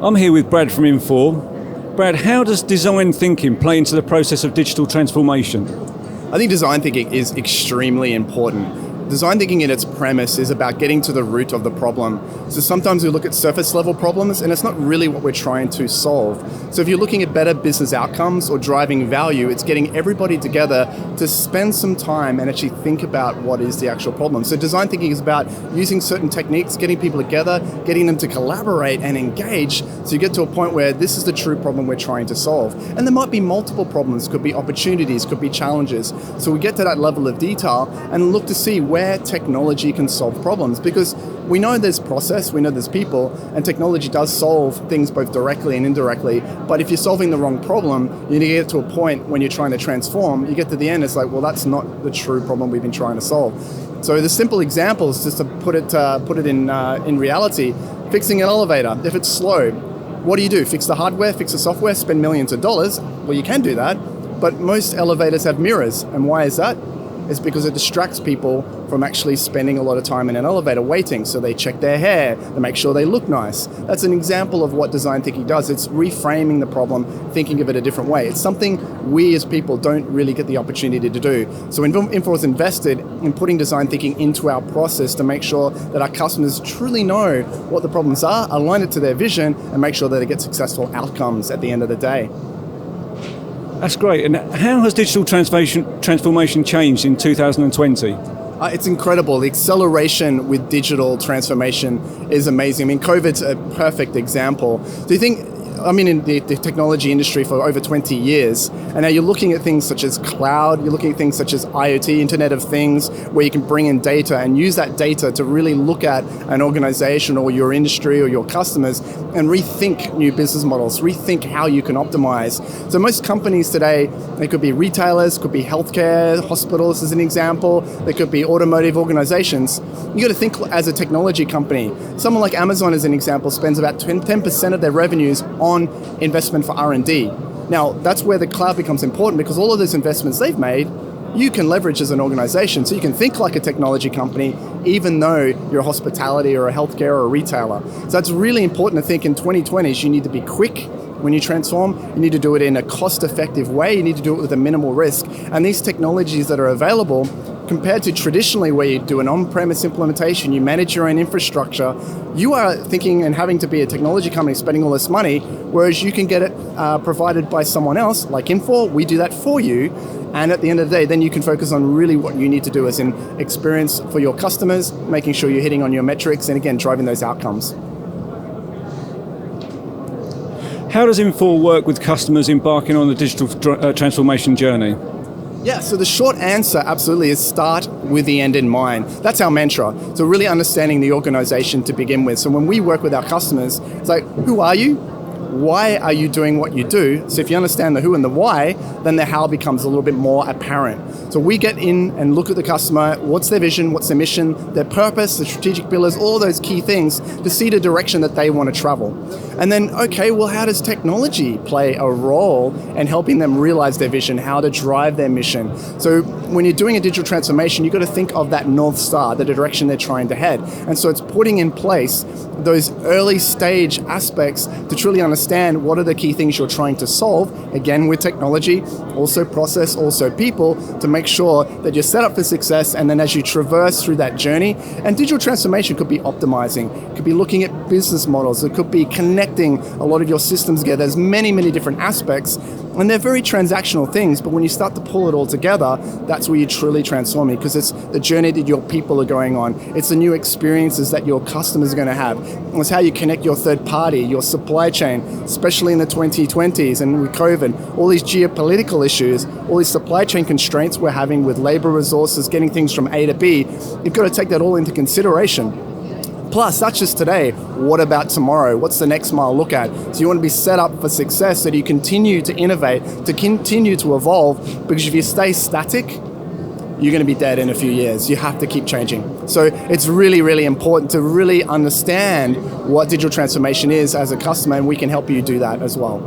I'm here with Brad from Infor. Brad, how does design thinking play into the process of digital transformation? I think design thinking is extremely important. Design thinking in its premise is about getting to the root of the problem. So sometimes we look at surface level problems and it's not really what we're trying to solve. So if you're looking at better business outcomes or driving value, it's getting everybody together to spend some time and actually think about what is the actual problem. So design thinking is about using certain techniques, getting people together, getting them to collaborate and engage so you get to a point where this is the true problem we're trying to solve. And there might be multiple problems, could be opportunities, could be challenges. So we get to that level of detail and look to see where technology can solve problems, because we know there's process, we know there's people, and technology does solve things both directly and indirectly. But if you're solving the wrong problem, you need to get to a point when you're trying to transform, you get to the end, it's like, well, that's not the true problem we've been trying to solve. So the simple examples, just to put it in reality, fixing an elevator, if it's slow, what do? Fix the hardware, fix the software, spend millions of dollars? Well, you can do that, but most elevators have mirrors, and why is that? It's because it distracts people from actually spending a lot of time in an elevator waiting. So they check their hair, they make sure they look nice. That's an example of what design thinking does. It's reframing the problem, thinking of it a different way. It's something we as people don't really get the opportunity to do. So Infor is invested in putting design thinking into our process to make sure that our customers truly know what the problems are, align it to their vision, and make sure that they get successful outcomes at the end of the day. That's great. And how has digital transformation changed in 2020? It's incredible. The acceleration with digital transformation is amazing. I mean, COVID's a perfect example. Do you think, in the technology industry for over 20 years, and now you're looking at things such as cloud, you're looking at things such as IoT, Internet of Things, where you can bring in data and use that data to really look at an organization or your industry or your customers and rethink new business models, rethink how you can optimize. So most companies today, they could be retailers, could be healthcare, hospitals as an example, they could be automotive organizations. You got to think as a technology company. Someone like Amazon as an example spends about 10% of their revenues on investment for R&D. Now, that's where the cloud becomes important, because all of those investments they've made, you can leverage as an organization. So you can think like a technology company, even though you're a hospitality or a healthcare or a retailer. So that's really important to think in 2020. You need to be quick when you transform. You need to do it in a cost-effective way. You need to do it with a minimal risk. And these technologies that are available, compared to traditionally where you do an on-premise implementation, you manage your own infrastructure, you are thinking and having to be a technology company spending all this money, whereas you can get it provided by someone else, like Infor. We do that for you. And at the end of the day, then you can focus on really what you need to do as an experience for your customers, making sure you're hitting on your metrics, and again, driving those outcomes. How does Infor work with customers embarking on the digital transformation journey? Yeah, so the short answer absolutely is start with the end in mind. That's our mantra. So really understanding the organization to begin with. So when we work with our customers, it's like, who are you? Why are you doing what you do? So if you understand the who and the why, then the how becomes a little bit more apparent. So we get in and look at the customer, what's their vision, what's their mission, their purpose, the strategic pillars, all those key things to see the direction that they want to travel. And then, okay, well, how does technology play a role in helping them realize their vision, how to drive their mission? So when you're doing a digital transformation, you've got to think of that North Star, the direction they're trying to head. And so it's putting in place those early stage aspects to truly understand what are the key things you're trying to solve, again with technology, also process, also people, to make sure that you're set up for success. And then as you traverse through that journey, and digital transformation could be optimizing, it could be looking at business models, it could be connecting a lot of your systems together. There's many, many different aspects, and they're very transactional things, but when you start to pull it all together, that's where you're truly transforming, because it's the journey that your people are going on. It's the new experiences that your customers are going to have. It's how you connect your third party, your supply chain, especially in the 2020s and with COVID, all these geopolitical issues, all these supply chain constraints we're having with labor resources, getting things from A to B. You've got to take that all into consideration. Plus, that's just today. What about tomorrow? What's the next mile look at? So you want to be set up for success so that you continue to innovate, to continue to evolve, because if you stay static, you're going to be dead in a few years. You have to keep changing. So it's really, really important to really understand what digital transformation is as a customer, and we can help you do that as well.